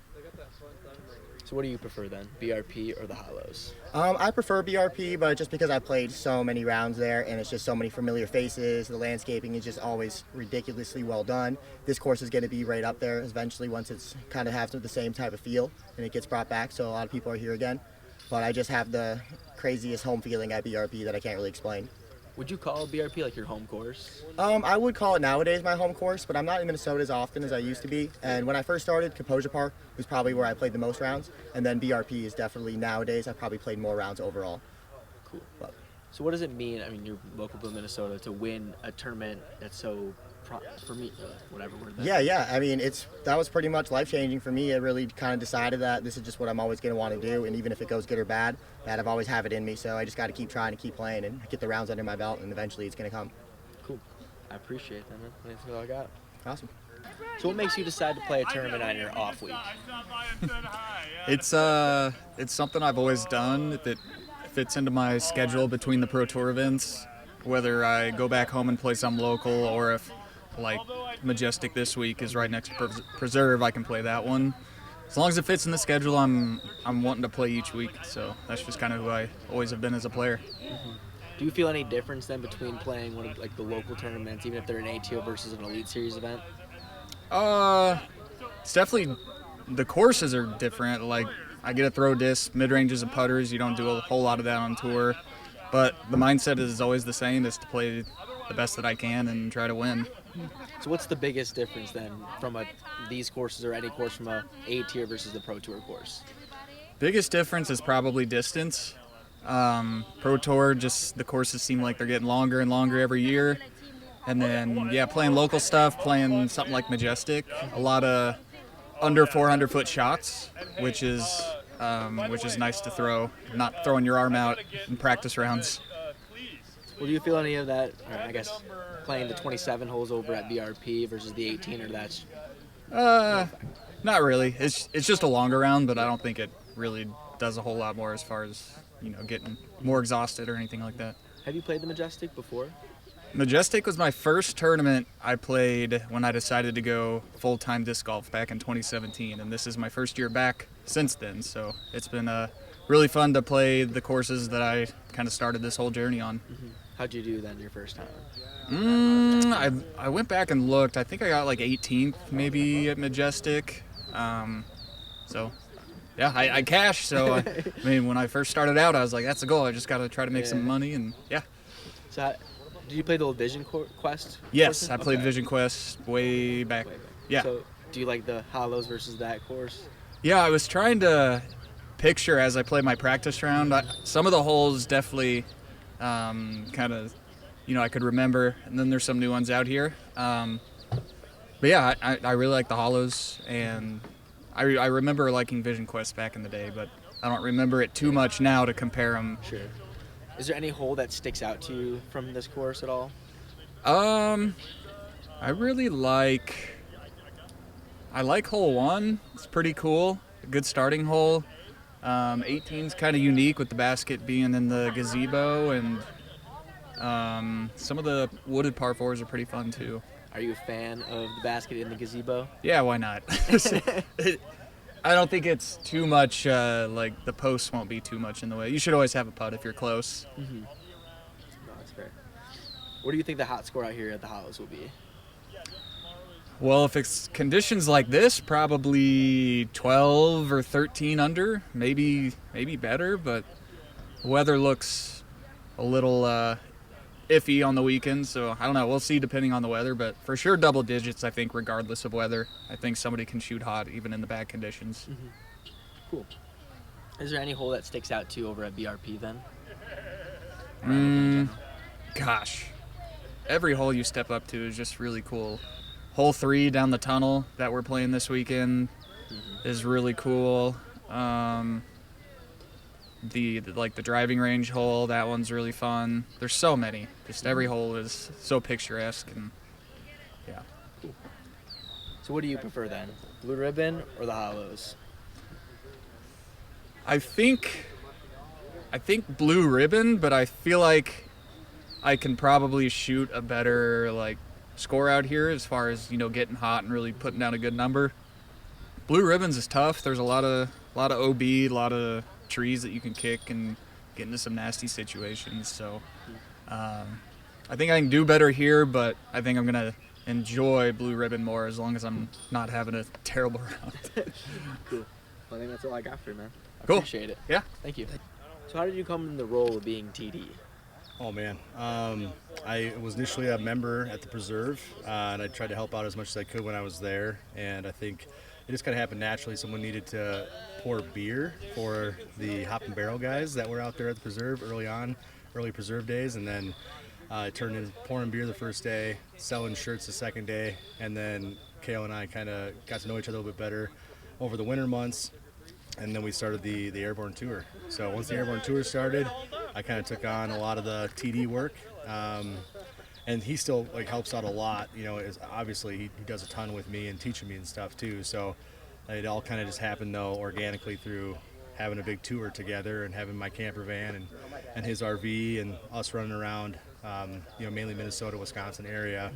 So what do you prefer then, BRP or the Hollows? I prefer BRP, but just because I played so many rounds there and it's just so many familiar faces, the landscaping is just always ridiculously well done. This course is going to be right up there eventually once it's kind of has the same type of feel and it gets brought back, so a lot of people are here again. But I just have the craziest home feeling at BRP that I can't really explain. Would you call BRP like your home course? I would call it nowadays my home course, but I'm not in Minnesota as often as I used to be. And when I first started, Composure Park was probably where I played the most rounds. And then BRP is definitely nowadays, I probably played more rounds overall. Cool. But, So what does it mean, I mean, you're local to Minnesota, to win a tournament that's so, for me, whatever word that yeah. I mean, that was pretty much life-changing for me. I really kind of decided that this is just what I'm always going to want to do. And even if it goes good or bad, that I've always have it in me. So I just got to keep trying to keep playing and get the rounds under my belt, and eventually it's going to come. Cool. I appreciate that, man. That's all I got. Awesome. So what makes you decide to play a tournament on your off week? It's something I've always done. If it fits into my schedule between the Pro Tour events, whether I go back home and play some local or if like Majestic this week is right next to Preserve, I can play that one. As long as it fits in the schedule, I'm wanting to play each week. So that's just kind of who I always have been as a player. Mm-hmm. Do you feel any difference then between playing one of like the local tournaments, even if they're an ATO versus an Elite Series event? It's definitely, the courses are different. Like I get to throw discs, mid-ranges and putters. You don't do a whole lot of that on tour. But the mindset is always the same, is to play the best that I can and try to win. So what's the biggest difference then from these courses or any course from a A-tier versus the Pro Tour course? Biggest difference is probably distance. Pro Tour, just the courses seem like they're getting longer and longer every year. And then, playing local stuff, playing something like Majestic, a lot of under 400-foot shots, which is nice to throw, not throwing your arm out in practice rounds. Well, do you feel any of that, or I guess, playing the 27 holes over at BRP versus the 18, or that's... Not really. It's just a longer round, but I don't think it really does a whole lot more as far as, getting more exhausted or anything like that. Have you played the Majestic before? Majestic was my first tournament I played when I decided to go full-time disc golf back in 2017, and this is my first year back since then, so it's been really fun to play the courses that I kind of started this whole journey on. Mm-hmm. How'd you do then your first time? I went back and looked. I think I got like 18th maybe at Majestic. I cashed. So, when I first started out, I was like, that's the goal. I just got to try to make some money, and yeah. So did you play the old Vision Quest? Yes, courses? I played Okay. Vision Quest way back. Yeah. So do you like the Hollows versus that course? Yeah, I was trying to picture as I played my practice round. Some of the holes definitely kind of, I could remember, and then there's some new ones out here. But yeah, I really like the Hollows, and I remember liking Vision Quest back in the day, but I don't remember it too much now to compare them. Sure. Is there any hole that sticks out to you from this course at all? I really like hole 1. It's pretty cool. A good starting hole. 18's kind of unique with the basket being in the gazebo, and some of the wooded par 4s are pretty fun too. Are you a fan of the basket in the gazebo? Yeah, why not? I don't think it's too much, like the posts won't be too much in the way. You should always have a putt if you're close. Mm-hmm. No, that's fair. What do you think the hot score out here at the Hollows will be? Well, if it's conditions like this, probably 12 or 13 under, maybe better, but the weather looks a little iffy on the weekend, so I don't know. We'll see depending on the weather, but for sure double digits, I think, regardless of weather. I think somebody can shoot hot even in the bad conditions. Mm-hmm. Cool. Is there any hole that sticks out to you over at BRP then? Gosh. Every hole you step up to is just really cool. Hole 3 down the tunnel that we're playing this weekend is really cool. The driving range hole, that one's really fun. There's so many. Just every hole is so picturesque, and yeah. Cool. So what do you prefer then? Blue Ribbon or the Hollows? I think Blue Ribbon, but I feel like I can probably shoot a better score out here as far as getting hot and really putting down a good number. Blue Ribbons is tough. There's a lot of OB, a lot of trees that you can kick and get into some nasty situations. So I think I can do better here, but I think I'm gonna enjoy Blue Ribbon more as long as I'm not having a terrible round. Cool. Well, I think that's all I got for you, man. I Cool. appreciate it. Yeah. Thank you. So how did you come in the role of being TD? Oh man, I was initially a member at the Preserve, and I tried to help out as much as I could when I was there. And I think it just kind of happened naturally. Someone needed to pour beer for the hop and barrel guys that were out there at the Preserve early Preserve days, and then it turned into pouring beer the first day, selling shirts the second day, and then Kale and I kind of got to know each other a little bit better over the winter months. And then we started the Airborne Tour. So once the Airborne Tour started, I kind of took on a lot of the TD work. And he still helps out a lot. Obviously he does a ton with me and teaching me and stuff too. So it all kind of just happened though organically through having a big tour together and having my camper van and his RV and us running around, mainly Minnesota, Wisconsin area,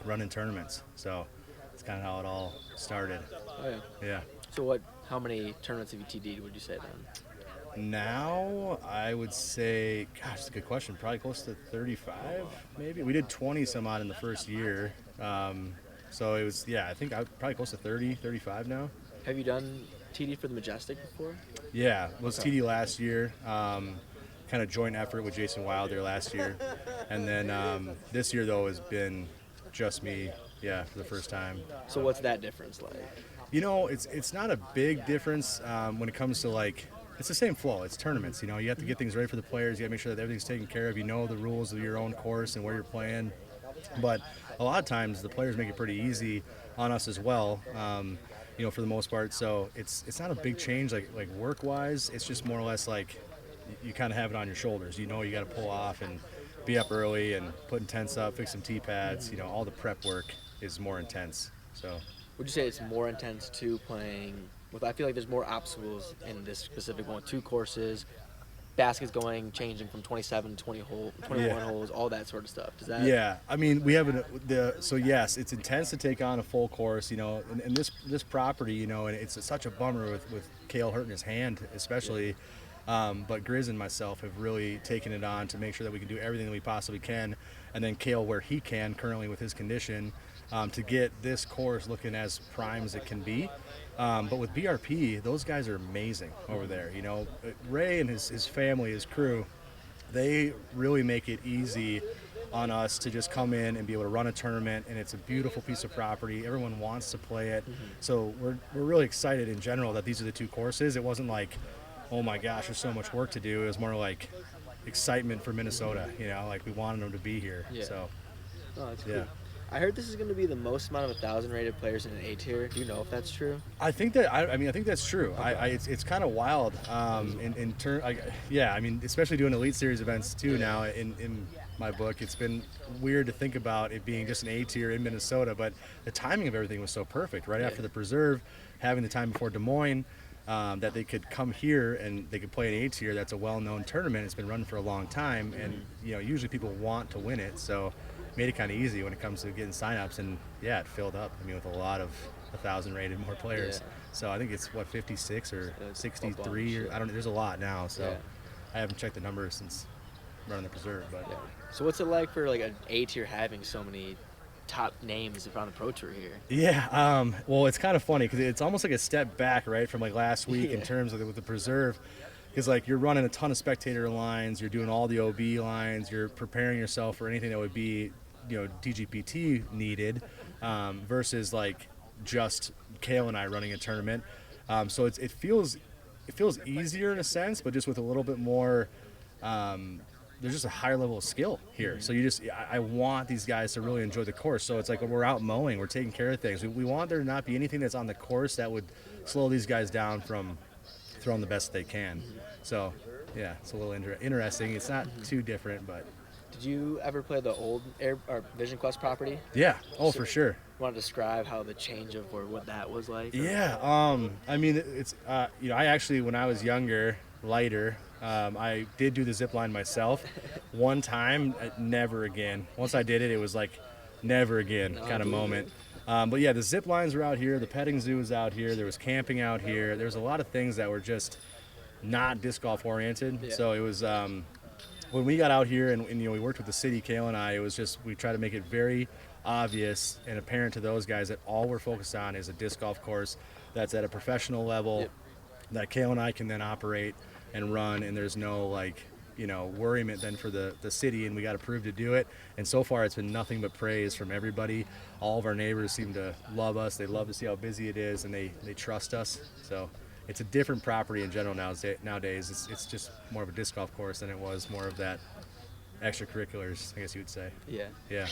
running tournaments. So that's kind of how it all started. Oh yeah. Yeah. So how many tournaments have you TD'd, would you say then? Now, I would say, gosh, that's a good question. Probably close to 35, maybe. We did 20 some odd in the first year. So it was, I think probably close to 30, 35 now. Have you done TD for the Majestic before? Yeah, it was TD last year. Kind of joint effort with Jason Wild there last year. And then this year, though, has been just me, for the first time. So what's that difference like? It's not a big difference when it comes to it's the same flow. It's tournaments. You have to get things ready for the players. You got to make sure that everything's taken care of. You know the rules of your own course and where you're playing. But a lot of times the players make it pretty easy on us as well. For the most part. So it's not a big change like work-wise. It's just more or less you kind of have it on your shoulders. You got to pull off and be up early and putting tents up, fix some tee pads. All the prep work is more intense. So. Would you say it's more intense to playing with? I feel like there's more obstacles in this specific one. 2 courses, baskets changing from 27 to 21 holes, all that sort of stuff. Does that? Yeah, I mean we have so yes, it's intense to take on a full course, and this property, and it's such a bummer with Kale hurting his hand, especially. But Grizz and myself have really taken it on to make sure that we can do everything that we possibly can, and then Kale where he can currently with his condition. To get this course looking as prime as it can be. But with BRP, those guys are amazing over there. Ray and his family, his crew, they really make it easy on us to just come in and be able to run a tournament, and it's a beautiful piece of property. Everyone wants to play it. So we're really excited in general that these are the 2 courses. It wasn't oh my gosh, there's so much work to do. It was more excitement for Minnesota, we wanted them to be here. Yeah. So, Oh, that's cool. I heard this is going to be the most amount of 1,000 rated players in an A tier. Do you know if that's true? I think that I mean I think that's true. It's kind of wild. In turn, yeah. I mean, especially doing Elite Series events too now. In my book, it's been weird to think about it being just an A tier in Minnesota, but the timing of everything was so perfect. Right after the Preserve, having the time before Des Moines, that they could come here and they could play an A tier. That's a well-known tournament. It's been running for a long time, and usually people want to win it. So made it kind of easy when it comes to getting signups, and yeah, it filled up. I mean, with a lot of 1,000 rated more players. Yeah. So I think it's 56 or Yeah, it's a 63 or bunch. I don't know. There's a lot now. So Yeah. I haven't checked the numbers since running the Preserve, but Yeah. So what's it like for like an A tier having so many top names on the Pro Tour here? yeah. Well, it's kind of funny because it's almost like a step back, right, from like last week in Yeah. terms of with the Preserve. Because like you're running a ton of spectator lines, you're doing all the OB lines, you're preparing yourself for anything that would be, DGPT needed, versus like just Kale and I running a tournament. So it feels easier in a sense, but just with a little bit more. There's just a higher level of skill here. So I want these guys to really enjoy the course. So it's like when we're out mowing, we're taking care of things. We want there to not be anything that's on the course that would slow these guys down from throwing the best they can. So yeah, it's a little interesting. It's not too different, but Did you ever play the old Air or Vision Quest property? yeah. Oh, for sure. Want to describe how the change of or what that was like? Or- Yeah. I mean, it's I actually, when I was younger, lighter, I did do the zip line myself. One time, never again. Once I did it, it was like never again kind of moment. But yeah, the zip lines were out here. The petting zoo was out here. There was camping out here. There was a lot of things that were just not disc golf oriented. Yeah. So it was when we got out here and we worked with the city, Kale and I. It was just we tried to make it very obvious and apparent to those guys that all we're focused on is a disc golf course that's at a professional level that Kale and I can then operate and run, and there's no worriment then for the city, and we got approved to do it. And so far it's been nothing but praise from everybody. All of our neighbors seem to love us. They love to see how busy it is, and they trust us. So it's a different property in general nowadays. It's just more of a disc golf course than it was more of that extracurriculars, I guess you would say. Yeah. Yeah.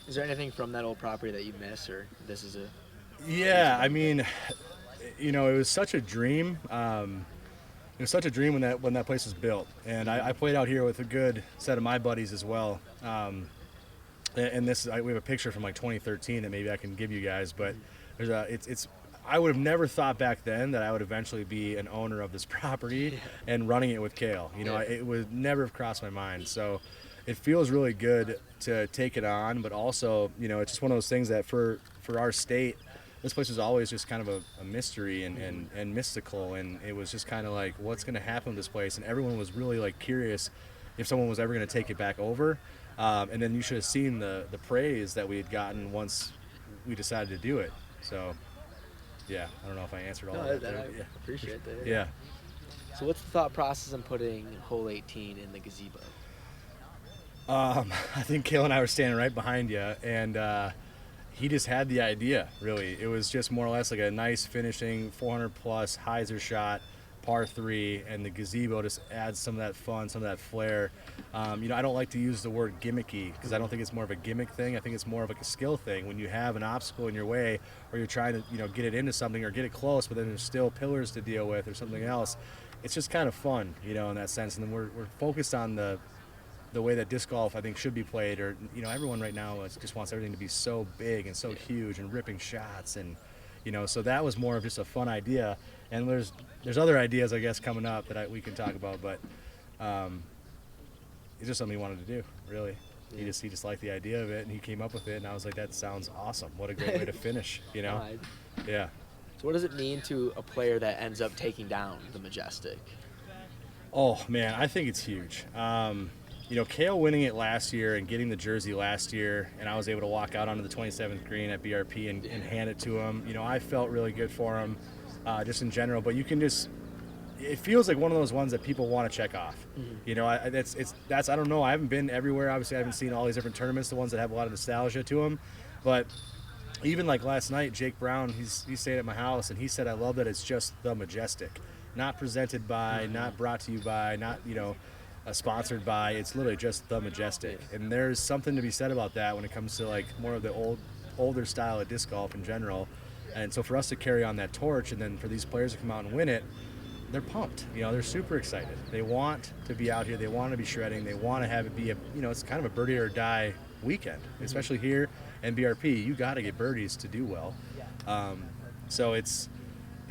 Is there anything from that old property that you miss, or this is a? Yeah, I mean, it was such a dream. It was such a dream when that place was built, and I played out here with a good set of my buddies as well. And we have a picture from like 2013 that maybe I can give you guys, but there's I would have never thought back then that I would eventually be an owner of this property and running it with Kale. It would never have crossed my mind. So it feels really good to take it on, but also, it's just one of those things that for our state, this place was always just kind of a mystery and mystical, and it was just kind of like, what's going to happen with this place? And everyone was really like curious if someone was ever going to take it back over. And then you should have seen the praise that we had gotten once we decided to do it. So yeah, I don't know if I answered all No, of that, that. I Yeah. appreciate that. Yeah. So what's the thought process in putting hole 18 in the gazebo? I think Kale and I were standing right behind you, and he just had the idea, really. It was just more or less like a nice finishing 400 plus hyzer shot, par 3, and the gazebo just adds some of that fun, some of that flair. I don't like to use the word gimmicky because I don't think it's more of a gimmick thing. I think it's more of like a skill thing. When you have an obstacle in your way, or you're trying to get it into something or get it close, but then there's still pillars to deal with or something else. It's just kind of fun, in that sense. And then we're focused on the way that disc golf I think should be played, or everyone right now just wants everything to be so big and so huge and ripping shots, and so that was more of just a fun idea. And there's other ideas I guess coming up that we can talk about, but it's just something he wanted to do, really. He just liked the idea of it, and he came up with it, and I was like, that sounds awesome. What a great way to finish, Yeah. So what does it mean to a player that ends up taking down the Majestic? Oh man, I think it's huge. Kale winning it last year and getting the jersey last year, and I was able to walk out onto the 27th green at BRP and hand it to him. I felt really good for him, just in general. But it feels like one of those ones that people want to check off. Mm-hmm. I don't know. I haven't been everywhere. Obviously, I haven't seen all these different tournaments, the ones that have a lot of nostalgia to them. But even like last night, Jake Brown, he stayed at my house, and he said, I love that it's just the Majestic, not presented by, not brought to you by, not sponsored by. It's literally just the Majestic, and there's something to be said about that when it comes to like more of the older style of disc golf in general. And so for us to carry on that torch, and then for these players to come out and win it, they're pumped. You know, they're super excited. They want to be out here. They want to be shredding. They want to have it be a, you know, it's kind of a birdie or die weekend, especially here and BRP. You got to get birdies to do well. So it's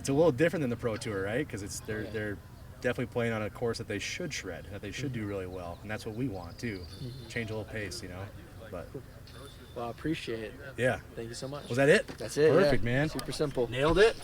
a little different than the Pro Tour, right? Because they're definitely playing on a course that they should shred, that they should do really well, and that's what we want too. Change a little pace, you know. But Well, I appreciate it. yeah, Thank you so much. was that it? That's it. Perfect, yeah. man. Super simple. Nailed it.